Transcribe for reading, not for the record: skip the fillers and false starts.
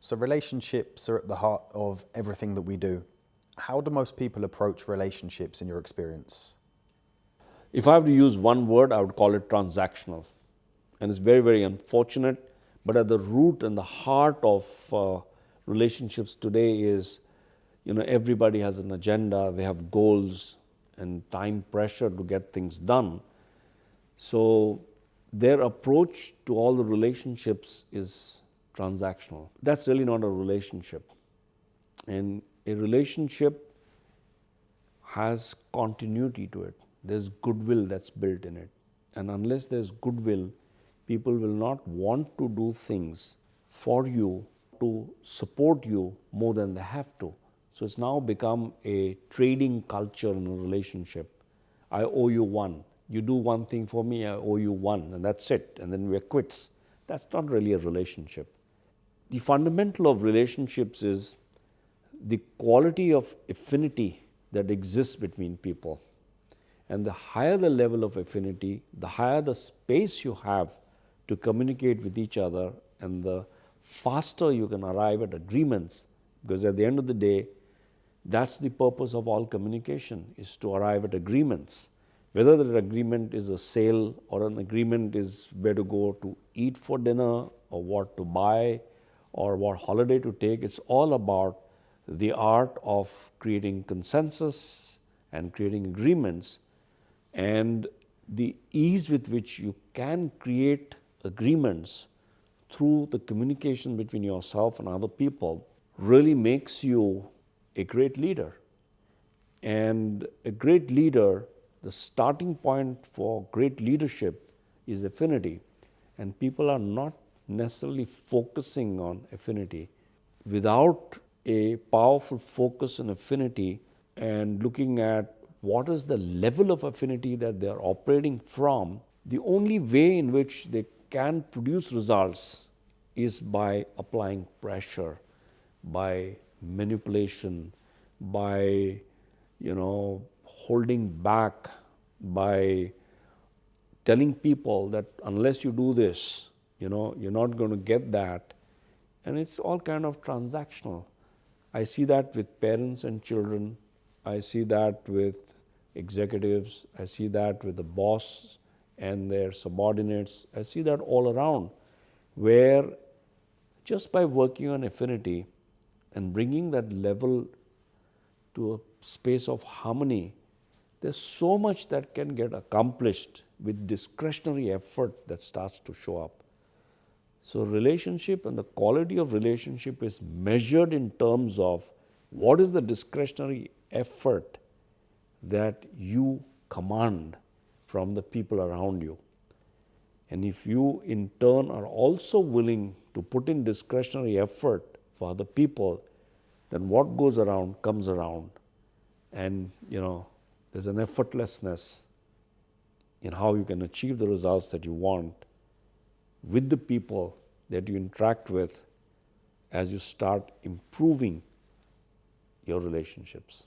So relationships are at the heart of everything that we do. How do most people approach relationships in your experience? If I have to use one word, I would call it transactional. And it's very, very unfortunate. But at the root and the heart of relationships today is, everybody has an agenda, they have goals and time pressure to get things done. So their approach to all the relationships is transactional. That's really not a relationship. And a relationship has continuity to it. There's goodwill that's built in it. And unless there's goodwill, people will not want to do things for you, to support you more than they have to. So it's now become a trading culture in a relationship. I owe you one. You do one thing for me, I owe you one, and that's it. And then we're quits. That's not really a relationship. The fundamental of relationships is the quality of affinity that exists between people. And the higher the level of affinity, the higher the space you have to communicate with each other, and the faster you can arrive at agreements. Because at the end of the day, that's the purpose of all communication, is to arrive at agreements. Whether that agreement is a sale or an agreement is where to go to eat for dinner or what to buy or what holiday to take, it's all about the art of creating consensus and creating agreements, and the ease with which you can create agreements through the communication between yourself and other people really makes you a great leader. And a great leader, the starting point for great leadership is affinity. And people are not necessarily focusing on affinity. Without a powerful focus on affinity and looking at what is the level of affinity that they are operating from, the only way in which they can produce results is by applying pressure, by manipulation, by holding back, by telling people that unless you do this, you're not going to get that. And it's all kind of transactional. I see that with parents and children. I see that with executives. I see that with the boss and their subordinates. I see that all around, where just by working on affinity and bringing that level to a space of harmony, there's so much that can get accomplished with discretionary effort that starts to show up. So relationship and the quality of relationship is measured in terms of what is the discretionary effort that you command from the people around you. And if you in turn are also willing to put in discretionary effort for other people, then what goes around comes around. And there's an effortlessness in how you can achieve the results that you want with the people that you interact with as you start improving your relationships.